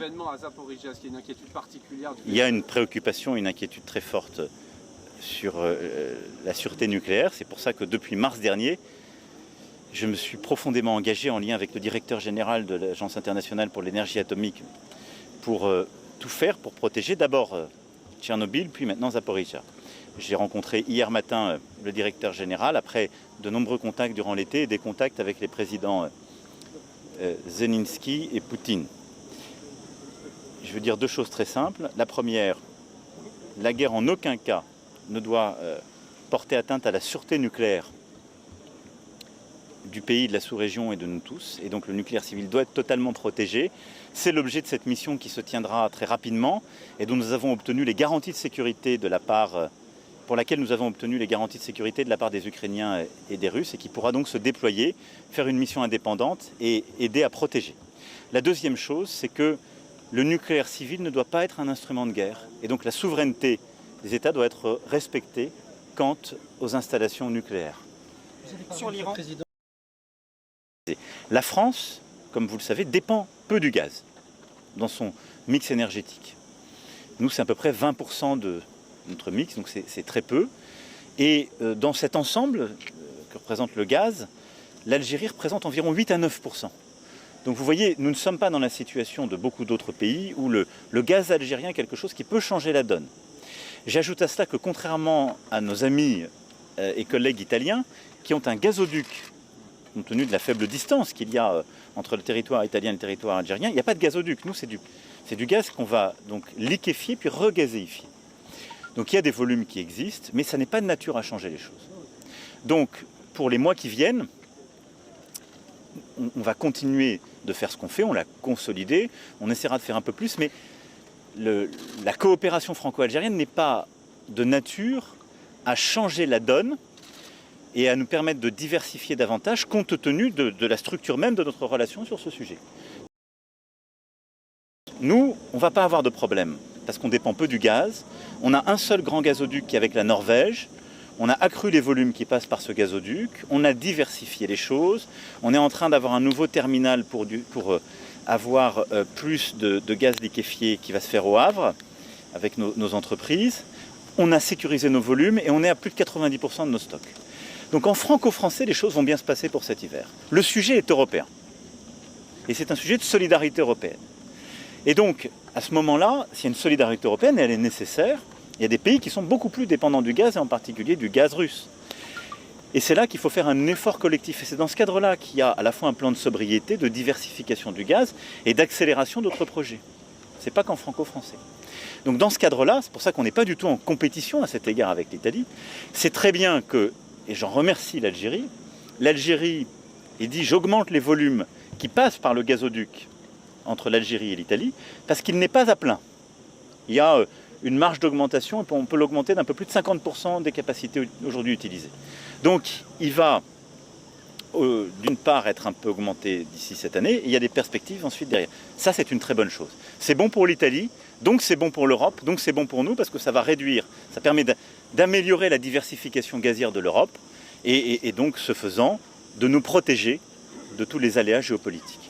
Événement à Zaporijia, est-ce qu'il y a une inquiétude particulière Il y a une préoccupation, une inquiétude très forte sur la sûreté nucléaire. C'est pour ça que depuis mars dernier, je me suis profondément engagé en lien avec le directeur général de l'Agence internationale pour l'énergie atomique pour tout faire pour protéger d'abord Tchernobyl, puis maintenant Zaporijia. J'ai rencontré hier matin le directeur général après de nombreux contacts durant l'été et des contacts avec les présidents Zelensky et Poutine. Je veux dire deux choses très simples. La première, la guerre en aucun cas ne doit porter atteinte à la sûreté nucléaire du pays, de la sous-région et de nous tous. Et donc le nucléaire civil doit être totalement protégé. C'est l'objet de cette mission qui se tiendra très rapidement et dont nous avons obtenu les garanties de sécurité de la part, pour laquelle nous avons obtenu les garanties de sécurité de la part des Ukrainiens et des Russes et qui pourra donc se déployer, faire une mission indépendante et aider à protéger. La deuxième chose, c'est que le nucléaire civil ne doit pas être un instrument de guerre. Et donc la souveraineté des États doit être respectée quant aux installations nucléaires. Sur l'Iran, la France, comme vous le savez, dépend peu du gaz dans son mix énergétique. Nous, c'est à peu près 20% de notre mix, donc c'est très peu. Et dans cet ensemble que représente le gaz, l'Algérie représente environ 8 à 9%. Donc vous voyez, nous ne sommes pas dans la situation de beaucoup d'autres pays où le gaz algérien est quelque chose qui peut changer la donne. J'ajoute à cela que contrairement à nos amis et collègues italiens qui ont un gazoduc, compte tenu de la faible distance qu'il y a entre le territoire italien et le territoire algérien, il n'y a pas de gazoduc. Nous, c'est du gaz qu'on va donc liquéfier puis regazéifier. Donc il y a des volumes qui existent, mais ça n'est pas de nature à changer les choses. Donc pour les mois qui viennent, on va continuer de faire ce qu'on fait, on l'a consolidé, on essaiera de faire un peu plus, mais la coopération franco-algérienne n'est pas de nature à changer la donne et à nous permettre de diversifier davantage compte tenu de la structure même de notre relation sur ce sujet. Nous, on ne va pas avoir de problème parce qu'on dépend peu du gaz. On a un seul grand gazoduc qui est avec la Norvège. On a accru les volumes qui passent par ce gazoduc, on a diversifié les choses, on est en train d'avoir un nouveau terminal pour avoir plus de gaz liquéfié qui va se faire au Havre avec nos entreprises. On a sécurisé nos volumes et on est à plus de 90% de nos stocks. Donc en franco-français, les choses vont bien se passer pour cet hiver. Le sujet est européen et c'est un sujet de solidarité européenne. Et donc à ce moment-là, s'il y a une solidarité européenne, et elle est nécessaire, il y a des pays qui sont beaucoup plus dépendants du gaz, et en particulier du gaz russe. Et c'est là qu'il faut faire un effort collectif. Et c'est dans ce cadre-là qu'il y a à la fois un plan de sobriété, de diversification du gaz et d'accélération d'autres projets. Ce n'est pas qu'en franco-français. Donc dans ce cadre-là, c'est pour ça qu'on n'est pas du tout en compétition à cet égard avec l'Italie. C'est très bien que, et j'en remercie l'Algérie, il dit j'augmente les volumes qui passent par le gazoduc entre l'Algérie et l'Italie, parce qu'il n'est pas à plein. Il y a une marge d'augmentation, et on peut l'augmenter d'un peu plus de 50% des capacités aujourd'hui utilisées. Donc il va d'une part être un peu augmenté d'ici cette année, et il y a des perspectives ensuite derrière. Ça, c'est une très bonne chose. C'est bon pour l'Italie, donc c'est bon pour l'Europe, donc c'est bon pour nous, parce que ça va réduire, ça permet d'améliorer la diversification gazière de l'Europe, et donc ce faisant, de nous protéger de tous les aléas géopolitiques.